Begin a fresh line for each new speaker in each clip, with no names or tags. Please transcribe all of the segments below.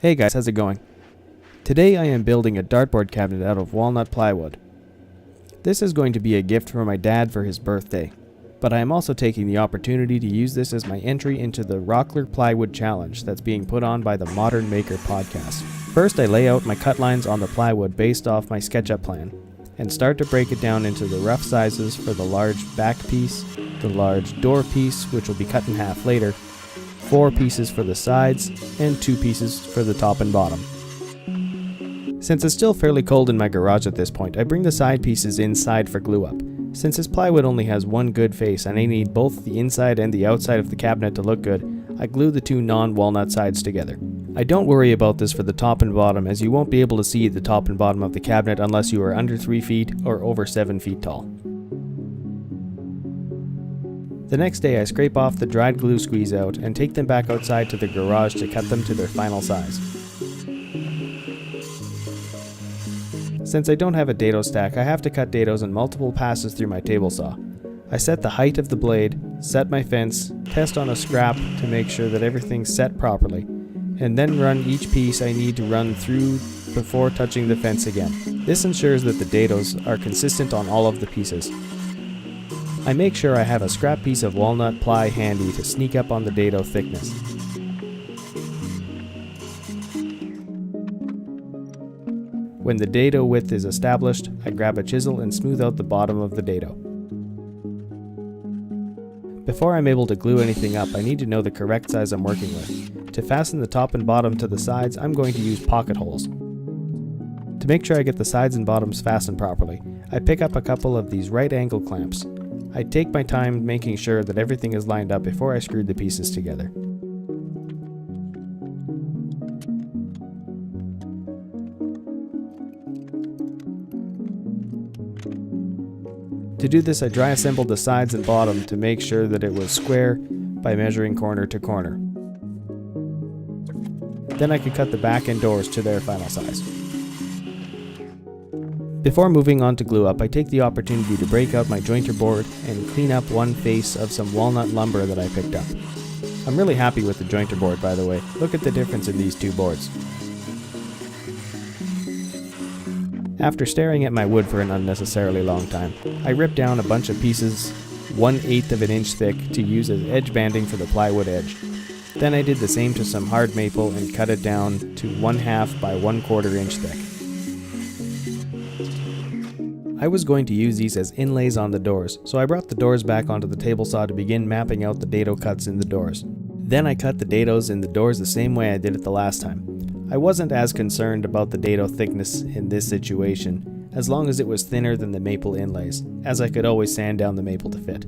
Hey guys, how's it going? Today I am building a dartboard cabinet out of walnut plywood. This is going to be a gift from my dad for his birthday, but I am also taking the opportunity to use this as my entry into the rocklerplywoodchallenge that's being put on by the Modern Maker podcast. First I lay out my cut lines on the plywood based off my SketchUp plan, and start to break it down into the rough sizes for the large back piece, the large door piece which will be cut in half later, 4 pieces for the sides, and 2 pieces for the top and bottom. Since it's still fairly cold in my garage at this point, I bring the side pieces inside for glue up. Since this plywood only has one good face and I need both the inside and the outside of the cabinet to look good, I glue the 2 non-walnut sides together. I don't worry about this for the top and bottom, as you won't be able to see the top and bottom of the cabinet unless you are under 3 feet or over 7 feet tall. The next day I scrape off the dried glue squeeze out and take them back outside to the garage to cut them to their final size. Since I don't have a dado stack, I have to cut dados in multiple passes through my table saw. I set the height of the blade, set my fence, test on a scrap to make sure that everything's set properly, and then run each piece I need to run through before touching the fence again. This ensures that the dados are consistent on all of the pieces. I make sure I have a scrap piece of walnut ply handy to sneak up on the dado thickness. When the dado width is established, I grab a chisel and smooth out the bottom of the dado. Before I'm able to glue anything up, I need to know the correct size I'm working with. To fasten the top and bottom to the sides, I'm going to use pocket holes. To make sure I get the sides and bottoms fastened properly, I pick up a couple of these right angle clamps. I take my time making sure that everything is lined up before I screw the pieces together. To do this, I dry assembled the sides and bottom to make sure that it was square by measuring corner to corner. Then I could cut the back and doors to their final size. Before moving on to glue up, I take the opportunity to break out my jointer board and clean up one face of some walnut lumber that I picked up. I'm really happy with the jointer board, by the way. Look at the difference in these 2 boards. After staring at my wood for an unnecessarily long time, I ripped down a bunch of pieces 1/8 of an inch thick to use as edge banding for the plywood edge. Then I did the same to some hard maple and cut it down to 1/2 by 1/4 inch thick. I was going to use these as inlays on the doors, so I brought the doors back onto the table saw to begin mapping out the dado cuts in the doors. Then I cut the dados in the doors the same way I did it the last time. I wasn't as concerned about the dado thickness in this situation, as long as it was thinner than the maple inlays, as I could always sand down the maple to fit.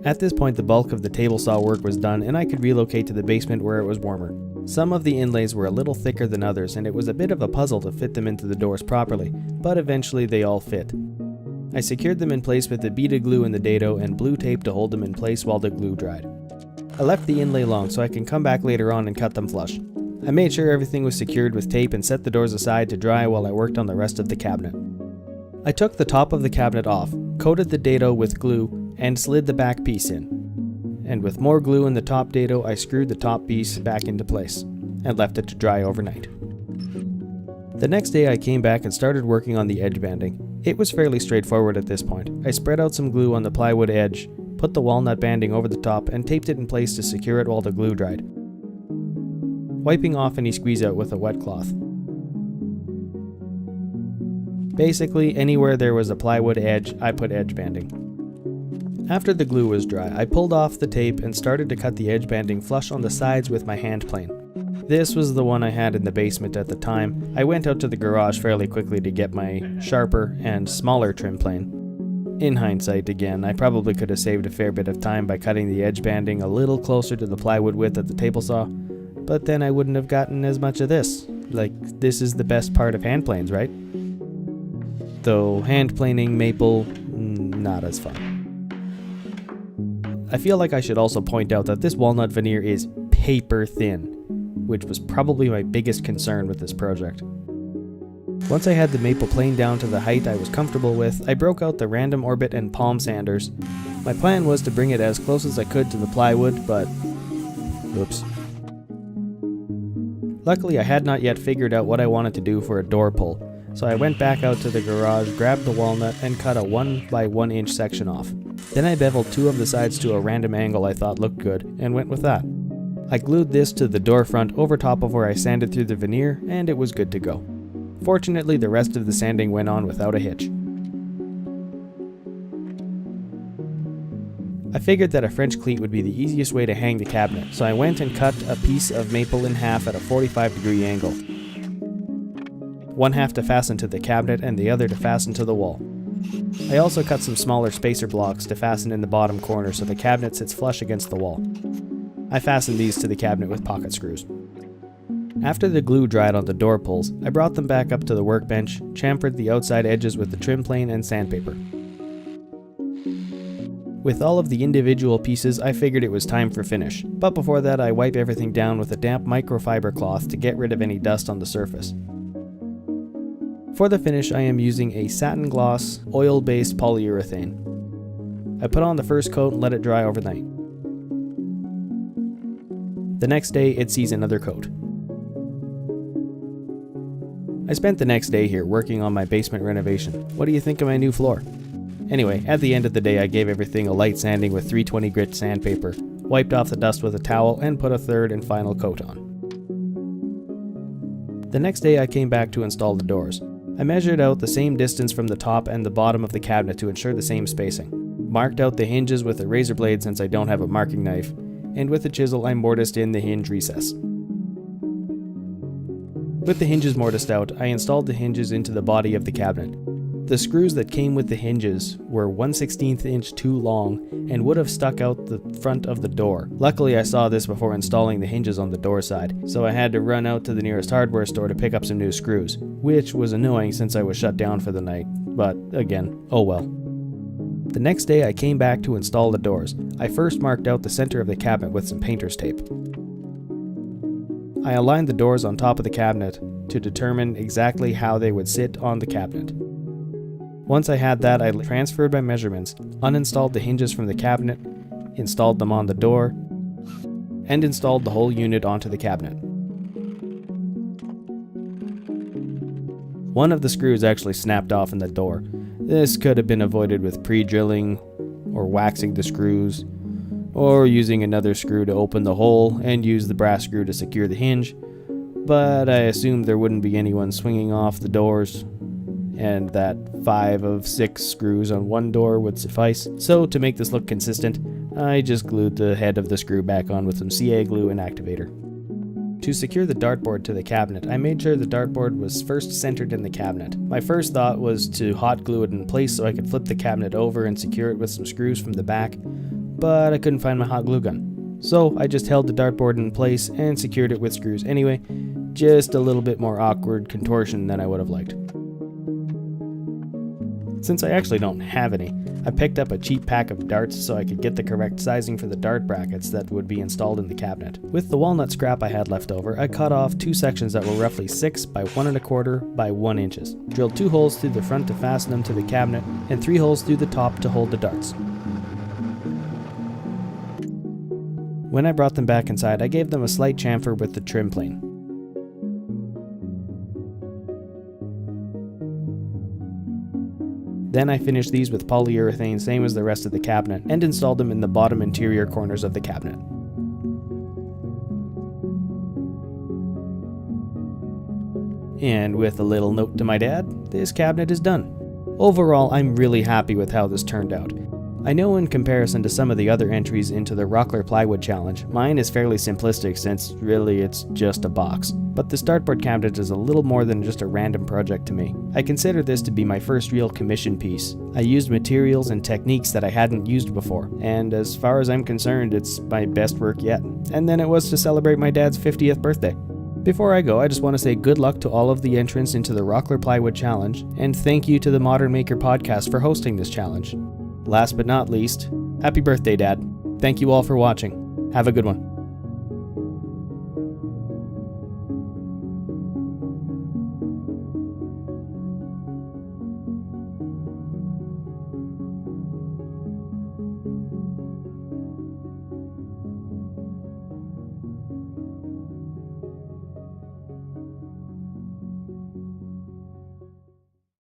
At this point the bulk of the table saw work was done and I could relocate to the basement where it was warmer. Some of the inlays were a little thicker than others and it was a bit of a puzzle to fit them into the doors properly, but eventually they all fit. I secured them in place with the beaded glue in the dado and blue tape to hold them in place while the glue dried. I left the inlay long so I can come back later on and cut them flush. I made sure everything was secured with tape and set the doors aside to dry while I worked on the rest of the cabinet. I took the top of the cabinet off, coated the dado with glue, and slid the back piece in. And with more glue in the top dado, I screwed the top piece back into place, and left it to dry overnight. The next day I came back and started working on the edge banding. It was fairly straightforward at this point. I spread out some glue on the plywood edge, put the walnut banding over the top, and taped it in place to secure it while the glue dried, wiping off any squeeze out with a wet cloth. Basically, anywhere there was a plywood edge, I put edge banding. After the glue was dry, I pulled off the tape and started to cut the edge banding flush on the sides with my hand plane. This was the one I had in the basement at the time. I went out to the garage fairly quickly to get my sharper and smaller trim plane. In hindsight, again, I probably could have saved a fair bit of time by cutting the edge banding a little closer to the plywood width of the table saw, but then I wouldn't have gotten as much of this. Like, this is the best part of hand planes, right? Though hand planing maple, not as fun. I feel like I should also point out that this walnut veneer is paper thin, which was probably my biggest concern with this project. Once I had the maple plane down to the height I was comfortable with, I broke out the random orbit and palm sanders. My plan was to bring it as close as I could to the plywood, but oops. Luckily, I had not yet figured out what I wanted to do for a door pull, so I went back out to the garage, grabbed the walnut, and cut a 1 by 1 inch section off. Then I beveled 2 of the sides to a random angle I thought looked good, and went with that. I glued this to the door front over top of where I sanded through the veneer, and it was good to go. Fortunately, the rest of the sanding went on without a hitch. I figured that a French cleat would be the easiest way to hang the cabinet, so I went and cut a piece of maple in half at a 45-degree angle. One half to fasten to the cabinet and the other to fasten to the wall. I also cut some smaller spacer blocks to fasten in the bottom corner so the cabinet sits flush against the wall. I fastened these to the cabinet with pocket screws. After the glue dried on the door pulls, I brought them back up to the workbench, chamfered the outside edges with the trim plane and sandpaper. With all of the individual pieces, I figured it was time for finish, but before that I wipe everything down with a damp microfiber cloth to get rid of any dust on the surface. For the finish, I am using a satin gloss, oil-based polyurethane. I put on the first coat and let it dry overnight. The next day, it sees another coat. I spent the next day here working on my basement renovation. What do you think of my new floor? Anyway, at the end of the day I gave everything a light sanding with 320 grit sandpaper, wiped off the dust with a towel, and put a third and final coat on. The next day I came back to install the doors. I measured out the same distance from the top and the bottom of the cabinet to ensure the same spacing. Marked out the hinges with a razor blade since I don't have a marking knife, and with a chisel I mortised in the hinge recess. With the hinges mortised out, I installed the hinges into the body of the cabinet. The screws that came with the hinges were 1/16 inch too long and would have stuck out the front of the door. Luckily I saw this before installing the hinges on the door side, so I had to run out to the nearest hardware store to pick up some new screws, which was annoying since I was shut down for the night, but again, oh well. The next day I came back to install the doors. I first marked out the center of the cabinet with some painter's tape. I aligned the doors on top of the cabinet to determine exactly how they would sit on the cabinet. Once I had that, I transferred my measurements, uninstalled the hinges from the cabinet, installed them on the door, and installed the whole unit onto the cabinet. One of the screws actually snapped off in the door. This could have been avoided with pre-drilling, or waxing the screws, or using another screw to open the hole and use the brass screw to secure the hinge, but I assumed there wouldn't be anyone swinging off the doors, and that 5 of 6 screws on one door would suffice. So to make this look consistent, I just glued the head of the screw back on with some CA glue and activator. To secure the dartboard to the cabinet, I made sure the dartboard was first centered in the cabinet. My first thought was to hot glue it in place so I could flip the cabinet over and secure it with some screws from the back, but I couldn't find my hot glue gun. So I just held the dartboard in place and secured it with screws anyway, just a little bit more awkward contortion than I would have liked. Since I actually don't have any, I picked up a cheap pack of darts so I could get the correct sizing for the dart brackets that would be installed in the cabinet. With the walnut scrap I had left over, I cut off 2 sections that were roughly 6 by 1 1/4 by 1 inches, drilled 2 holes through the front to fasten them to the cabinet, and 3 holes through the top to hold the darts. When I brought them back inside, I gave them a slight chamfer with the trim plane. Then I finished these with polyurethane, same as the rest of the cabinet, and installed them in the bottom interior corners of the cabinet. And with a little note to my dad, this cabinet is done. Overall, I'm really happy with how this turned out. I know in comparison to some of the other entries into the Rockler Plywood Challenge, mine is fairly simplistic since really it's just a box. But this dartboard cabinet is a little more than just a random project to me. I consider this to be my first real commission piece. I used materials and techniques that I hadn't used before, and as far as I'm concerned, it's my best work yet. And then it was to celebrate my dad's 50th birthday. Before I go, I just want to say good luck to all of the entrants into the Rockler Plywood Challenge, and thank you to the Modern Maker podcast for hosting this challenge. Last but not least, happy birthday, Dad. Thank you all for watching. Have a good one.